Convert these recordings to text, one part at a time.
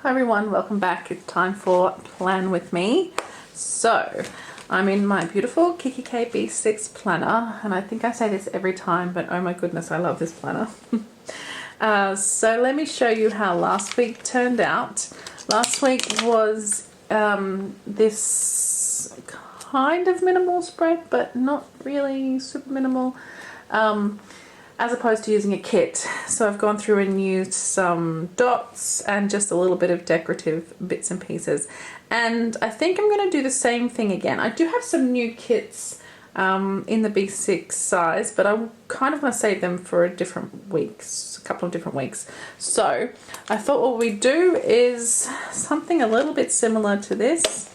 Hi everyone, welcome back. It's time for Plan With Me. So, I'm in my beautiful Kiki K B6 planner, and I think I say this every time, but oh my goodness, I love this planner. So let me show you how last week turned out. Last week was this kind of minimal spread, but not really super minimal. As opposed to using a kit. So I've gone through and used some dots and just a little bit of decorative bits and pieces. And I think I'm going to do the same thing again. I do have some new kits in the B6 size, but I kind of want to save them for a couple of different weeks. So I thought what we do is something a little bit similar to this.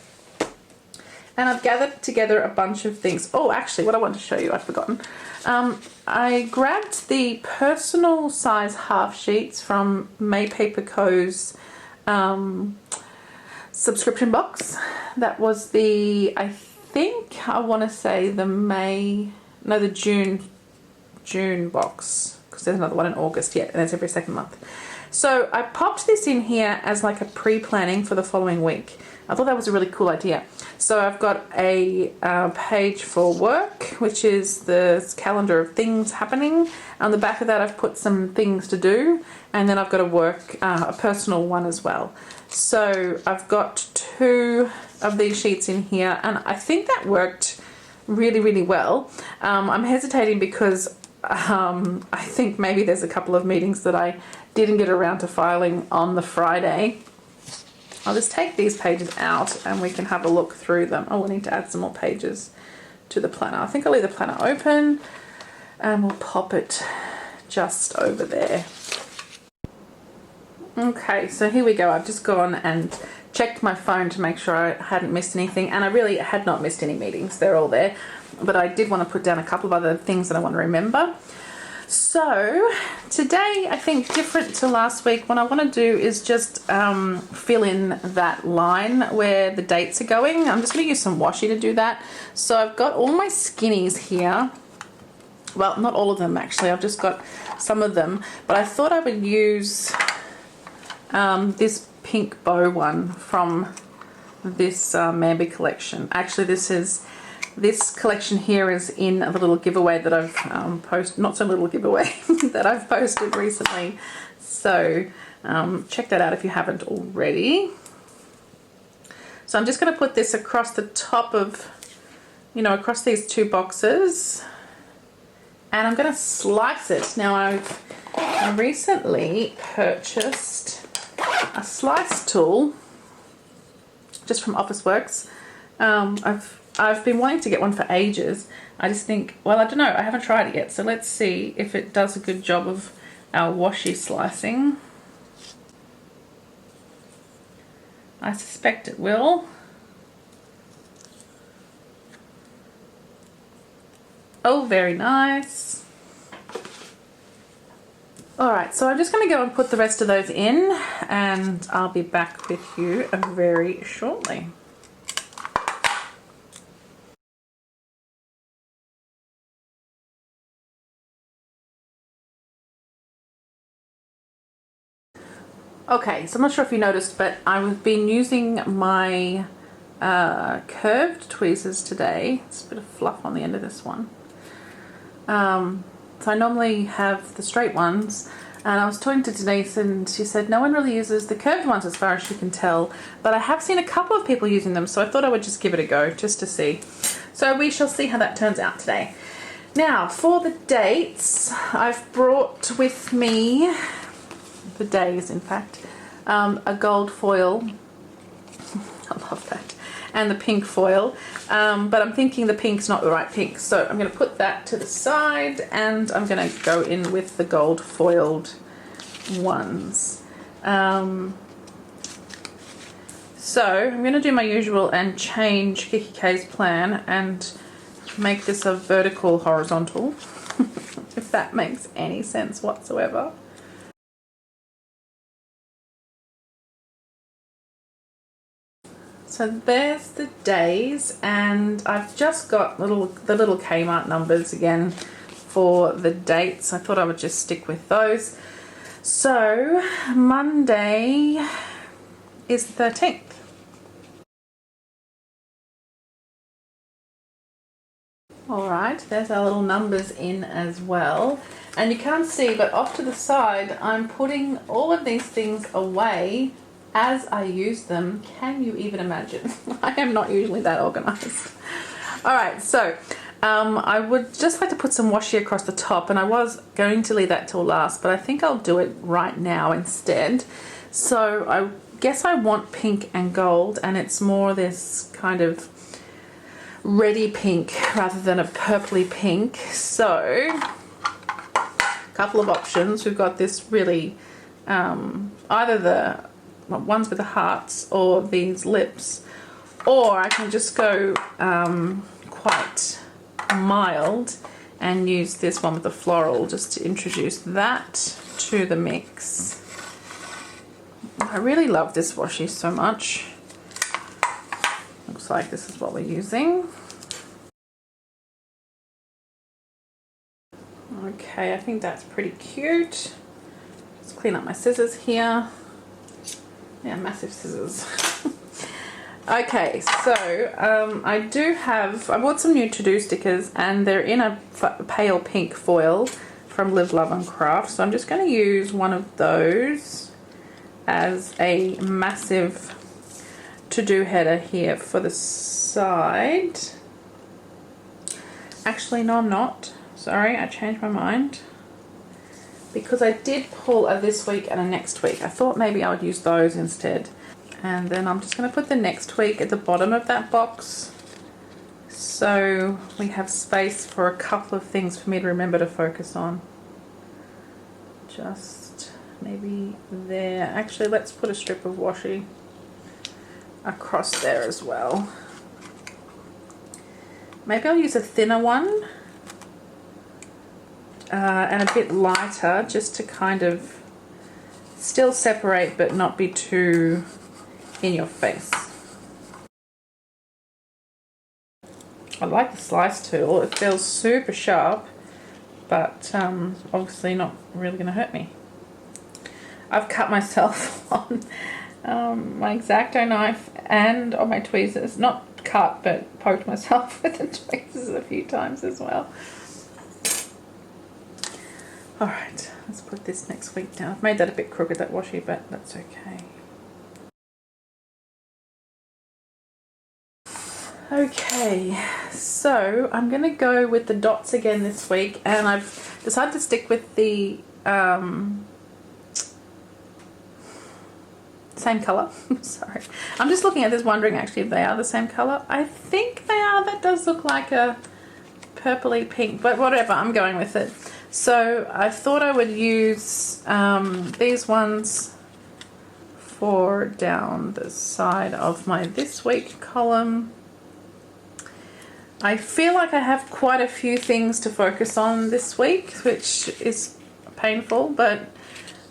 And I've gathered together a bunch of things. Oh, actually, what I wanted to show you, I'd forgotten. I grabbed the personal size half sheets from Maypaper Co.'s subscription box. That was the, I think, I want to say the June box, because there's another one in August yet, and it's every second month. So I popped this in here as like a pre-planning for the following week. I thought that was a really cool idea. So I've got a page for work, which is the calendar of things happening. On the back of that, I've put some things to do, and then I've got a personal one as well. So I've got 2 of these sheets in here, and I think that worked really, really well. I'm hesitating because I think maybe there's a couple of meetings that I didn't get around to filing on the Friday. I'll just take these pages out and we can have a look through them. Oh, we need to add some more pages to the planner. I think I'll leave the planner open and we'll pop it just over there. Okay, so here we go. I've just gone and checked my phone to make sure I hadn't missed anything, and I really had not missed any meetings. They're all there, but I did want to put down a couple of other things that I want to remember. So today, I think different to last week, what I want to do is just fill in that line where the dates are going. I'm just going to use some washi to do that. So I've got all my skinnies here. Well, not all of them actually, I've just got some of them, but I thought I would use this pink bow one from this Mambi collection. Actually, this collection here is in the little giveaway that I've posted, not so little giveaway, that I've posted recently. So check that out if you haven't already. So I'm just going to put this across the top of, across these 2 boxes. And I'm going to slice it. Now I recently purchased a slice tool just from Officeworks. I've been wanting to get one for ages. I just think, well, I don't know, I haven't tried it yet, so let's see if it does a good job of our washi slicing. I suspect it will. Oh, very nice. Alright, so I'm just going to go and put the rest of those in, and I'll be back with you very shortly. Okay, so I'm not sure if you noticed, but I've been using my curved tweezers today. It's a bit of fluff on the end of this one. So I normally have the straight ones, and I was talking to Denise and she said no one really uses the curved ones as far as she can tell, but I have seen a couple of people using them, so I thought I would just give it a go just to see. So we shall see how that turns out today. Now for the dates, I've brought with me, the days in fact, a gold foil. I love that. And the pink foil, but I'm thinking the pink's not the right pink, so I'm going to put that to the side and I'm going to go in with the gold foiled ones. So I'm going to do my usual and change Kiki K's plan and make this a vertical horizontal, if that makes any sense whatsoever. So there's the days, and I've just got the little Kmart numbers again for the dates. I thought I would just stick with those. So Monday is the 13th. Alright, there's our little numbers in as well. And you can't see, but off to the side, I'm putting all of these things away as I use them. Can you even imagine? I am not usually that organised. Alright, so I would just like to put some washi across the top, and I was going to leave that till last, but I think I'll do it right now instead. So I guess I want pink and gold, and it's more this kind of reddy pink rather than a purpley pink. So a couple of options. We've got this really either the ones with the hearts or these lips, or I can just go quite mild and use this one with the floral just to introduce that to the mix. I really love this washi so much. Looks like this is what we're using. Okay, I think that's pretty cute. Let's clean up my scissors here. Yeah, massive scissors. Okay, so I bought some new to-do stickers, and they're in a pale pink foil from Live, Love and Craft. So I'm just going to use one of those as a massive to-do header here for the side. Actually, no, I'm not. Sorry, I changed my mind. Because I did pull a this week and a next week. I thought maybe I would use those instead. And then I'm just going to put the next week at the bottom of that box, so we have space for a couple of things for me to remember to focus on. Just maybe there. Actually, let's put a strip of washi across there as well. Maybe I'll use a thinner one and a bit lighter, just to kind of still separate but not be too in your face. I like the slice tool. It feels super sharp, but obviously not really going to hurt me. I've cut myself on my X-Acto knife and on my tweezers. Not cut, but poked myself with the tweezers a few times as well. Alright, let's put this next week down. I've made that a bit crooked, that washi, but that's okay. Okay, so I'm going to go with the dots again this week, and I've decided to stick with the same colour. Sorry. I'm just looking at this wondering actually if they are the same colour. I think they are. That does look like a purpley pink, but whatever, I'm going with it. So I thought I would use these ones for down the side of my this week column. I feel like I have quite a few things to focus on this week, which is painful, but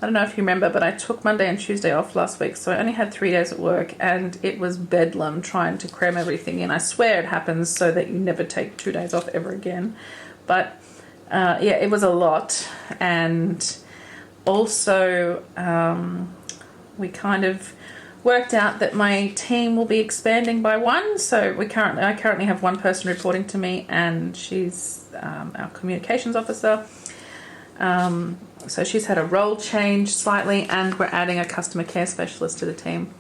I don't know if you remember, but I took Monday and Tuesday off last week, so I only had 3 days at work, and it was bedlam trying to cram everything in. I swear it happens so that you never take 2 days off ever again. But yeah, it was a lot, and also we kind of worked out that my team will be expanding by one, so I currently have one person reporting to me, and she's our communications officer. So she's had a role change slightly, and we're adding a customer care specialist to the team,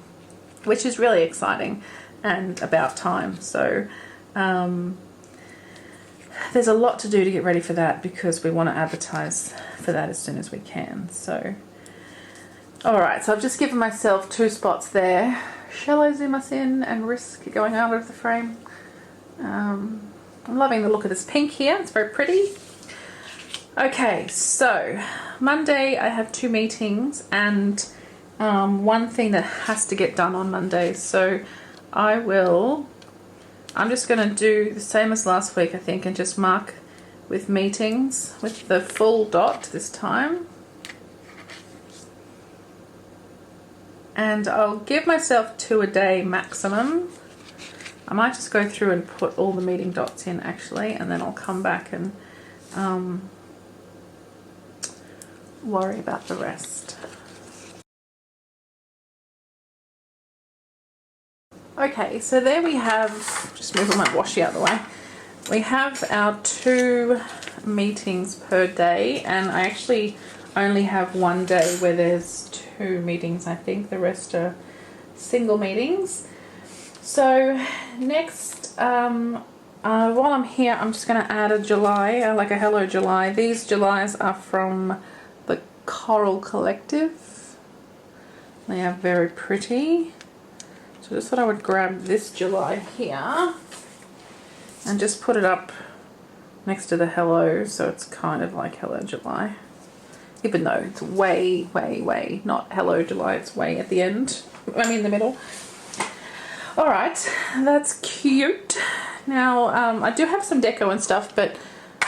which is really exciting and about time. So there's a lot to do to get ready for that, because we want to advertise for that as soon as we can. So alright, so I've just given myself 2 spots there. Shall I zoom us in and risk going out of the frame? I'm loving the look of this pink here. It's very pretty. Okay, so Monday I have 2 meetings and one thing that has to get done on Monday. So I'm just going to do the same as last week, I think, and just mark with meetings with the full dot this time. And I'll give myself 2 a day maximum. I might just go through and put all the meeting dots in actually, and then I'll come back and worry about the rest. Okay, so there we have, just moving my washi out of the way. We have our 2 meetings per day, and I actually only have one day where there's 2 meetings. I think the rest are single meetings. So next, while I'm here, I'm just going to add a July, like a Hello July. These Julys are from the Coral Collective. They are very pretty. So just thought I would grab this July here and just put it up next to the Hello, so it's kind of like Hello July. Even though it's way, way, way not Hello July, it's way at the end. I mean the middle. Alright, that's cute. Now, I do have some deco and stuff, but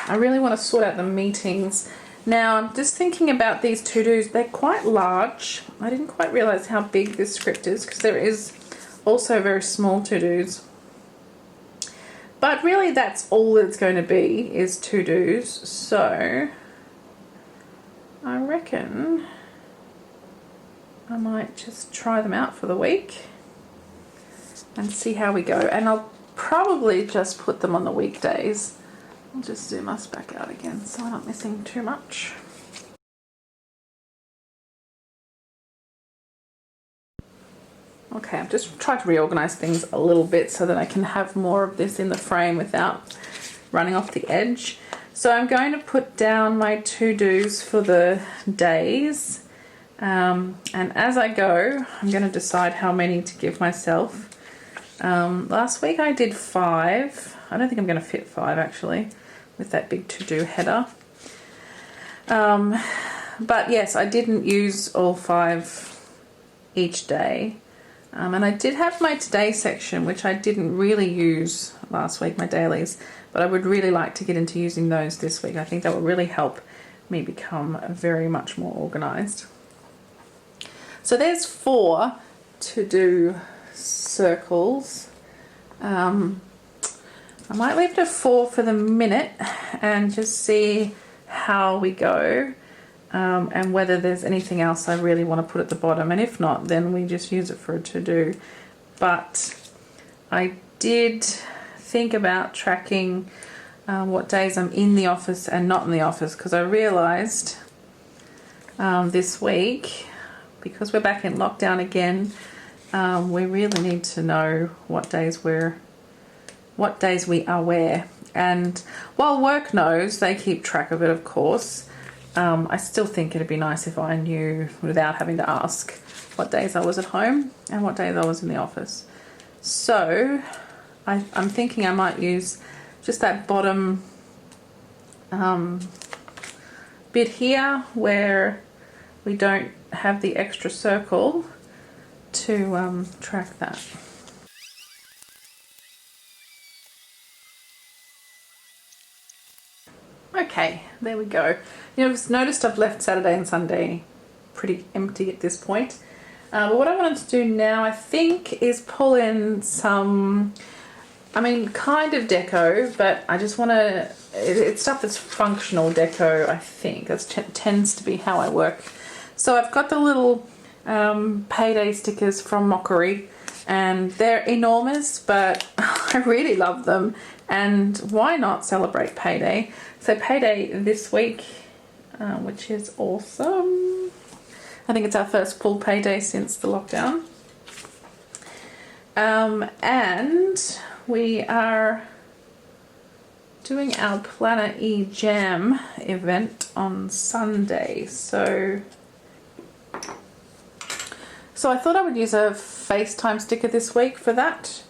I really want to sort out the meetings. Now, I'm just thinking about these to-dos. They're quite large. I didn't quite realise how big this script is, because there is also very small to-dos. But really that's all it's going to be, is to-dos. So I reckon I might just try them out for the week and see how we go. And I'll probably just put them on the weekdays. I'll just zoom us back out again so I'm not missing too much. Okay, I've just tried to reorganize things a little bit so that I can have more of this in the frame without running off the edge. So I'm going to put down my to-dos for the days, and as I go I'm going to decide how many to give myself. Last week I did 5. I don't think I'm going to fit 5 actually with that big to-do header. But yes, I didn't use all 5 each day. And I did have my today section, which I didn't really use last week, my dailies, but I would really like to get into using those this week. I think that will really help me become very much more organized. So there's 4 to-do circles. I might leave it at 4 for the minute and just see how we go. And whether there's anything else I really want to put at the bottom, and if not, then we just use it for a to-do. But I did think about tracking what days I'm in the office and not in the office, because I realized this week, because we're back in lockdown again, we really need to know what days we are where. And while work knows, they keep track of it, of course. I still think it'd be nice if I knew without having to ask what days I was at home and what days I was in the office. So I'm thinking I might use just that bottom bit here where we don't have the extra circle to track that. Okay, there we go. You've noticed I've left Saturday and Sunday pretty empty at this point. But what I wanted to do now, I think, is pull in some, kind of deco, but I just want to, it's stuff that's functional deco, I think. That tends to be how I work. So I've got the little payday stickers from Mockery, and they're enormous, but I really love them. And why not celebrate payday? So payday this week, which is awesome. I think it's our first full payday since the lockdown. And we are doing our Planner E Jam event on Sunday. So I thought I would use a FaceTime sticker this week for that.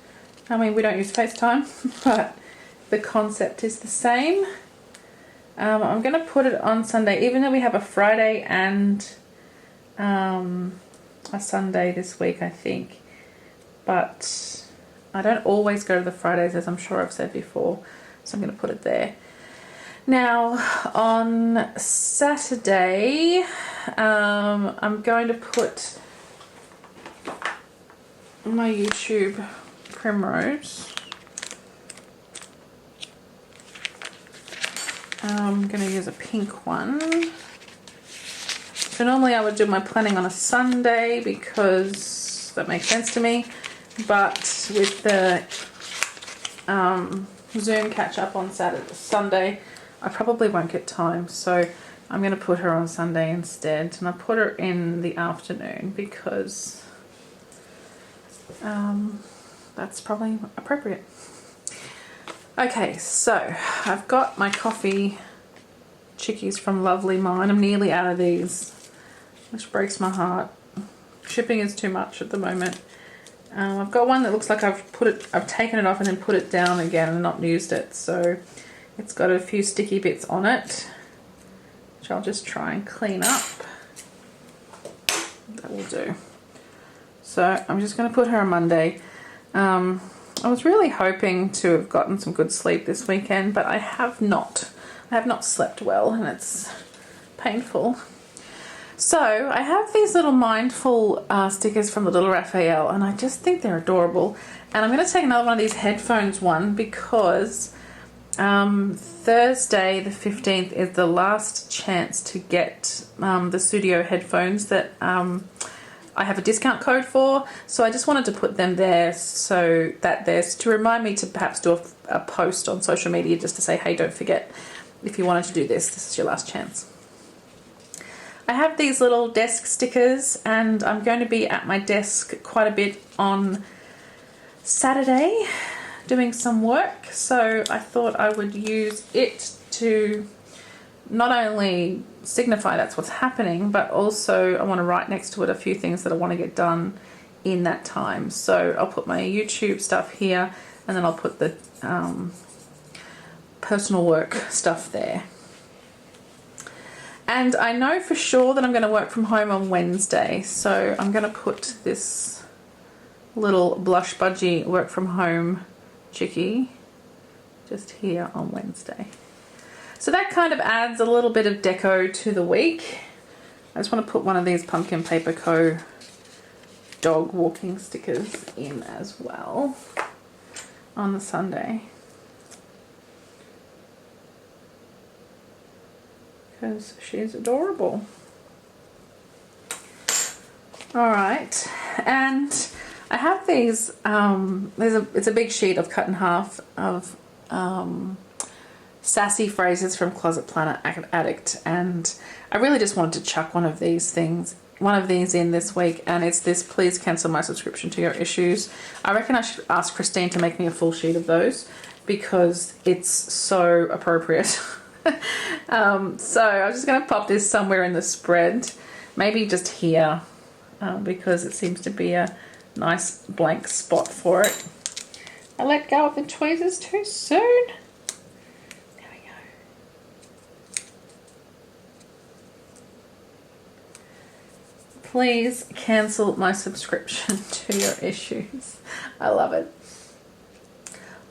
We don't use FaceTime, but the concept is the same. I'm going to put it on Sunday, even though we have a Friday and a Sunday this week, I think. But I don't always go to the Fridays, as I'm sure I've said before, so I'm going to put it there. Now, on Saturday, I'm going to put my YouTube primrose. I'm going to use a pink one. So normally I would do my planning on a Sunday because that makes sense to me, but with the Zoom catch up on Sunday, I probably won't get time, so I'm going to put her on Sunday instead, and I put her in the afternoon because that's probably appropriate. Okay, so I've got my coffee chickies from Lovely Mine. I'm nearly out of these, which breaks my heart. Shipping is too much at the moment. I've got one that looks like I've taken it off and then put it down again and not used it, so it's got a few sticky bits on it, which I'll just try and clean up. That will do. So I'm just going to put her on Monday. I was really hoping to have gotten some good sleep this weekend, but I have not. I have not slept well, and it's painful. So I have these little mindful stickers from the Little Raphael, and I just think they're adorable. And I'm going to take another one of these headphones because Thursday the 15th is the last chance to get the studio headphones that I have a discount code for. So I just wanted to put them there so that there's to remind me to perhaps do a post on social media just to say, hey, don't forget, if you wanted to do this, this is your last chance. I have these little desk stickers, and I'm going to be at my desk quite a bit on Saturday doing some work, so I thought I would use it to not only signify that's what's happening, but also I want to write next to it a few things that I want to get done in that time. So I'll put my YouTube stuff here, and then I'll put the personal work stuff there. And I know for sure that I'm going to work from home on Wednesday, so I'm going to put this little blush budgie work from home chickie just here on Wednesday. So that kind of adds a little bit of deco to the week. I just want to put one of these Pumpkin Paper Co. dog walking stickers in as well on the Sunday, because she's adorable. Alright, and I have these, it's a big sheet of cut in half of sassy phrases from Closet Planner Addict, and I really just wanted to chuck one of these in this week, and it's this: please cancel my subscription to your issues. I reckon I should ask Christine to make me a full sheet of those because it's so appropriate. So I'm just going to pop this somewhere in the spread, maybe just here, because it seems to be a nice blank spot for it. I let go of the tweezers too soon. There we go. Please cancel my subscription to your issues. I love it.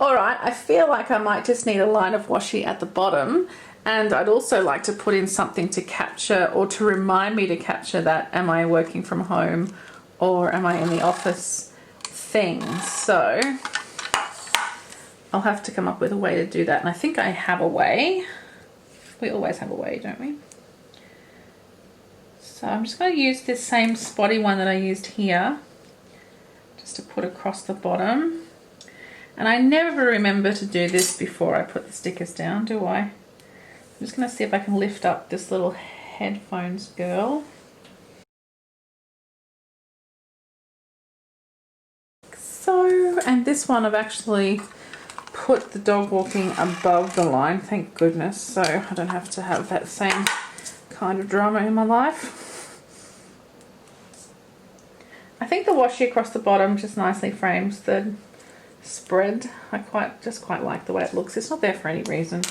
Alright, I feel like I might just need a line of washi at the bottom, and I'd also like to put in something to capture, or to remind me to capture, that am I working from home or am I in the office thing. So I'll have to come up with a way to do that, and I think I have a way. We always have a way, don't we? So I'm just going to use this same spotty one that I used here just to put across the bottom. And I never remember to do this before I put the stickers down, do I? I'm just going to see if I can lift up this little headphones girl. So, and this one I've actually put the dog walking above the line, thank goodness, so I don't have to have that same kind of drama in my life. I think the washi across the bottom just nicely frames the spread. I just quite like the way it looks. It's not there for any reason.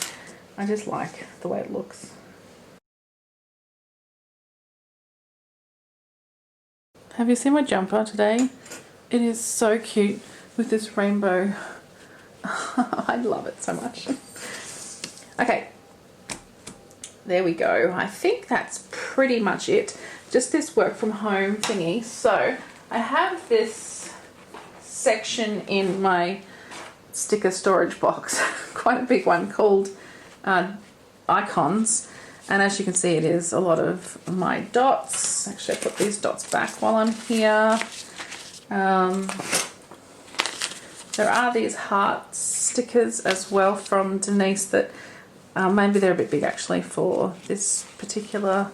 I just like the way it looks. Have you seen my jumper today? It is so cute with this rainbow. I love it so much. Okay, there we go. I think that's pretty much it. Just this work from home thingy. So I have this section in my sticker storage box, quite a big one, called icons, and as you can see, it is a lot of my dots. Actually, I put these dots back while I'm here. There are these heart stickers as well from Denise that maybe they're a bit big actually for this particular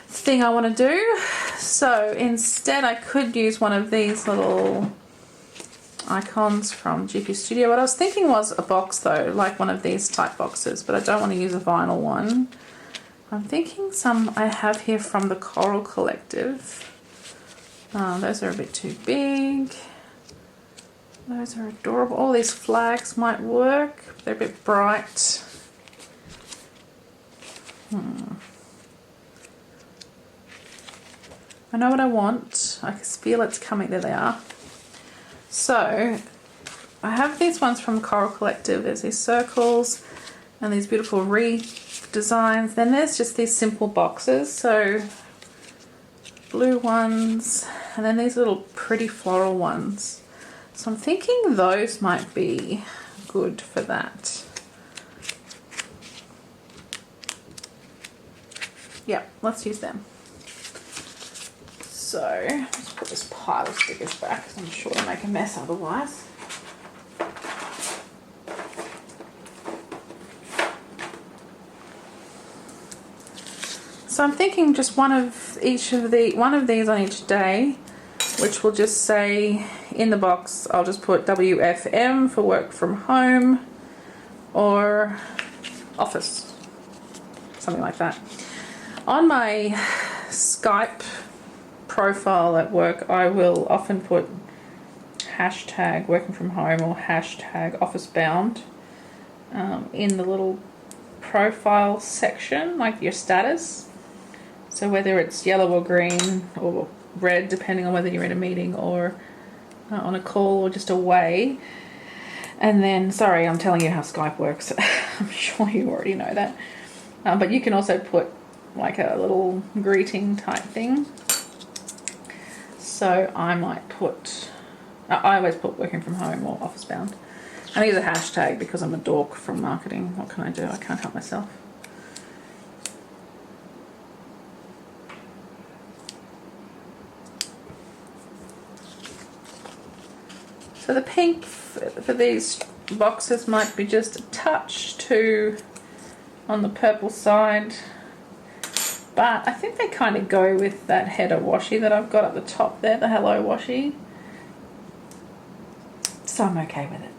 thing I want to do. So instead I could use one of these little icons from GP Studio. What I was thinking was a box though, like one of these type boxes, but I don't want to use a vinyl one. I'm thinking some I have here from the Coral Collective. Those are a bit too big. Those are adorable. All these flags might work. They're a bit bright. I know what I want. I can feel it's coming. There they are. So I have these ones from Coral Collective. There's these circles and these beautiful wreath designs. Then there's just these simple boxes. So blue ones and then these little pretty floral ones. So I'm thinking those might be good for that. Yeah, let's use them. So let's put this pile of stickers back because I'm sure to make a mess otherwise. So I'm thinking just one of these on each day, which will just say in the box, I'll just put WFM for work from home or office, something like that. On my Skype profile at work, I will often put hashtag working from home or hashtag office bound in the little profile section, like your status. So whether it's yellow or green or red, depending on whether you're in a meeting or on a call or just away. And then, sorry, I'm telling you how Skype works. I'm sure you already know that. But you can also put like a little greeting type thing. So I might put, I always put working from home or office bound. I use a hashtag because I'm a dork from marketing. What can I do? I can't help myself. So the pink for these boxes might be just a touch too on the purple side. But I think they kind of go with that header washi that I've got at the top there, the Hello Washi. So I'm okay with it.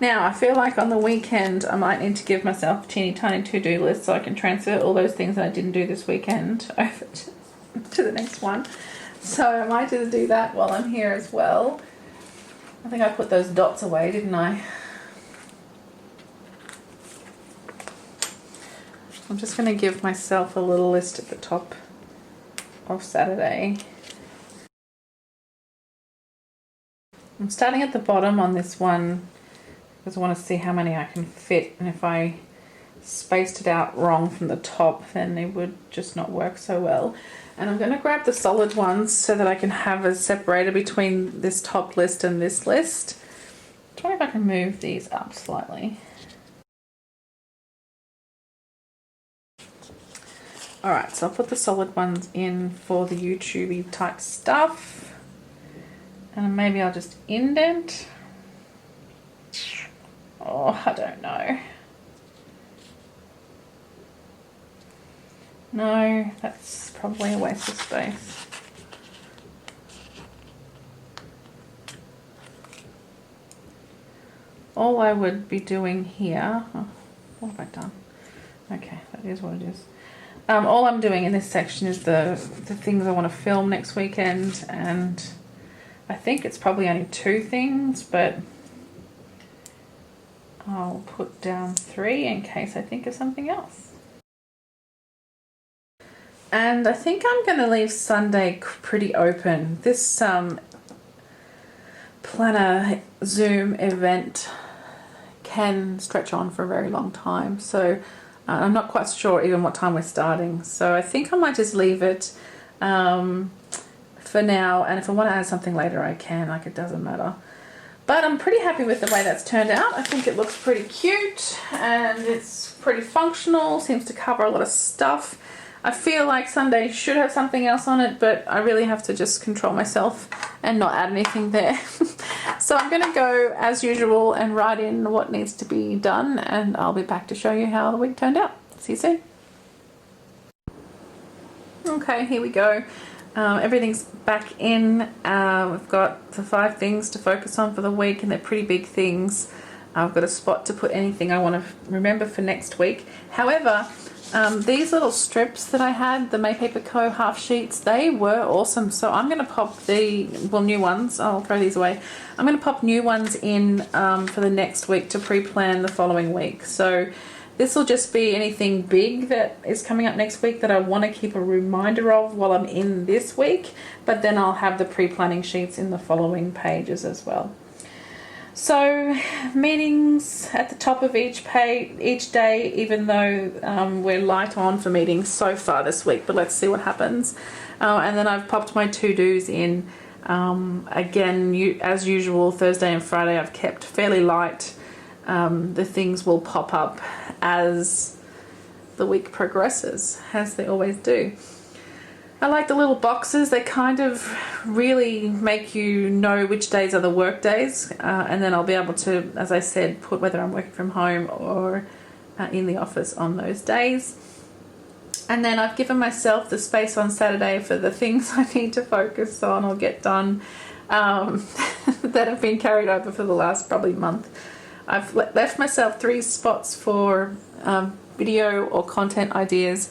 Now I feel like on the weekend I might need to give myself a teeny tiny to-do list so I can transfer all those things that I didn't do this weekend over to the next one. So I might just do that while I'm here as well. I think I put those dots away, didn't I? I'm just going to give myself a little list at the top of Saturday. I'm starting at the bottom on this one because I want to see how many I can fit, and if I spaced it out wrong from the top then it would just not work so well. And I'm going to grab the solid ones so that I can have a separator between this top list and this list. Try if I can move these up slightly. Alright, so I'll put the solid ones in for the YouTube-y type stuff. And maybe I'll just indent. Oh, I don't know. No, that's probably a waste of space. All I would be doing here, oh, what have I done? Okay, that is what it is. All I'm doing in this section is the things I want to film next weekend, and I think it's probably only 2 things, but I'll put down 3 in case I think of something else. And I think I'm going to leave Sunday pretty open. This planner Zoom event can stretch on for a very long time, so I'm not quite sure even what time we're starting, so I think I might just leave it for now, and if I want to add something later I can, like, it doesn't matter. But I'm pretty happy with the way that's turned out. I think it looks pretty cute and it's pretty functional, seems to cover a lot of stuff. I feel like Sunday should have something else on it, but I really have to just control myself and not add anything there. So I'm going to go as usual and write in what needs to be done, and I'll be back to show you how the week turned out. See you soon. Okay, here we go. Everything's back in. We've got the 5 things to focus on for the week, and they're pretty big things. I've got a spot to put anything I want to remember for next week. However, these little strips that I had, the Maypaper Co. half sheets, they were awesome. So I'm going to pop the, new ones. I'll throw these away. I'm going to pop new ones in for the next week to pre-plan the following week. So this will just be anything big that is coming up next week that I want to keep a reminder of while I'm in this week. But then I'll have the pre-planning sheets in the following pages as well. So meetings at the top of each day, even though we're light on for meetings so far this week, but let's see what happens. And then I've popped my to-dos in. Again, as usual, Thursday and Friday I've kept fairly light. The things will pop up as the week progresses, as they always do. I like the little boxes. They kind of really make you know which days are the work days, and then I'll be able to, as I said, put whether I'm working from home or in the office on those days. And then I've given myself the space on Saturday for the things I need to focus on or get done that have been carried over for the last probably month. I've left myself 3 spots for video or content ideas,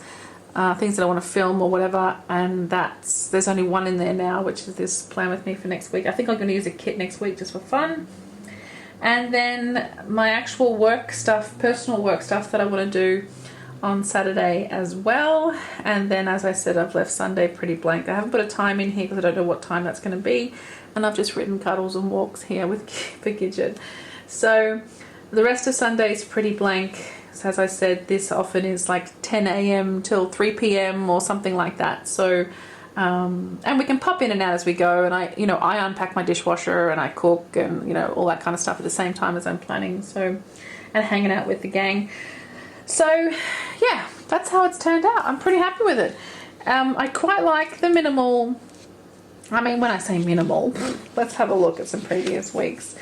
things that I want to film or whatever, and there's only 1 in there now, which is this plan with me for next week. I think I'm going to use a kit next week just for fun. And then my actual work stuff, personal work stuff that I want to do on Saturday as well. And then, as I said, I've left Sunday pretty blank. I haven't put a time in here because I don't know what time that's going to be, and I've just written cuddles and walks here with Gidget. So the rest of Sunday is pretty blank. So as I said, this often is like 10 a.m. till 3 p.m. or something like that. So, and we can pop in and out as we go. And I unpack my dishwasher and I cook and, all that kind of stuff at the same time as I'm planning. So, and hanging out with the gang. So yeah, that's how it's turned out. I'm pretty happy with it. I quite like the minimal. I mean, when I say minimal, let's have a look at some previous weeks.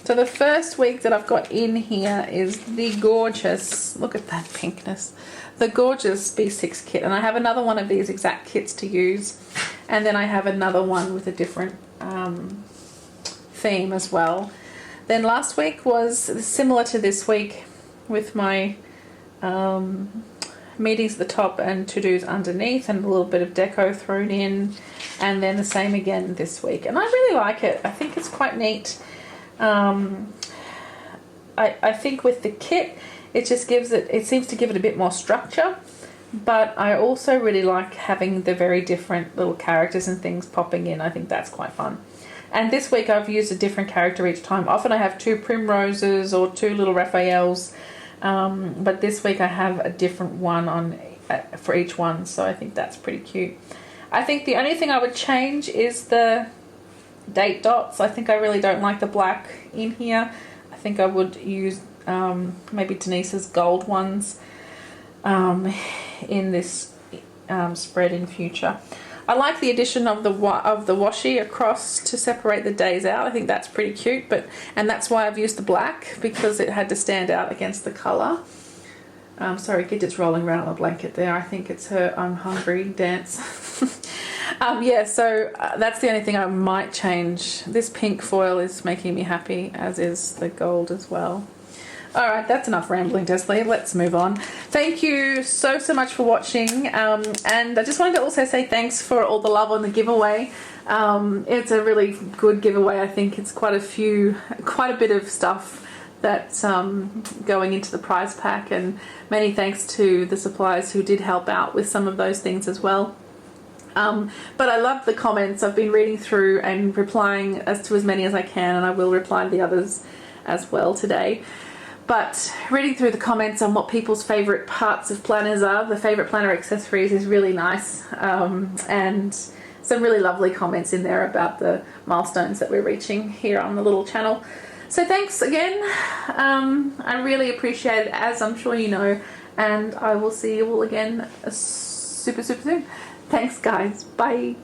So the first week that I've got in here is the gorgeous, look at that pinkness, the gorgeous B6 kit. And I have another one of these exact kits to use. And then I have another one with a different theme as well. Then last week was similar to this week with my meetings at the top and to-dos underneath and a little bit of deco thrown in. And then the same again this week. And I really like it. I think it's quite neat. I think with the kit, it seems to give it a bit more structure, but I also really like having the very different little characters and things popping in. I think that's quite fun. And this week I've used a different character each time. Often I have 2 primroses or 2 little Raphaels, but this week I have a different one for each one, so I think that's pretty cute. I think the only thing I would change is the date dots. I think I really don't like the black in here. I think I would use maybe Denise's gold ones in this spread in future. I like the addition of the washi across to separate the days out. I think that's pretty cute, and that's why I've used the black, because it had to stand out against the colour. Sorry, Gidget's rolling around on the blanket there. I think it's her I'm hungry dance. Yeah, so that's the only thing I might change. This pink foil is making me happy, as is the gold as well. Alright, that's enough rambling, Desley. Let's move on. Thank you so much for watching. And I just wanted to also say thanks for all the love on the giveaway. It's a really good giveaway. I think it's quite a bit of stuff that's going into the prize pack, and many thanks to the suppliers who did help out with some of those things as well. But I love the comments. I've been reading through and replying to as many as I can, and I will reply to the others as well today. But reading through the comments on what people's favourite parts of planners are, the favourite planner accessories, is really nice. And some really lovely comments in there about the milestones that we're reaching here on the little channel. So thanks again. I really appreciate it, as I'm sure you know, and I will see you all again super, super soon. Thanks, guys. Bye.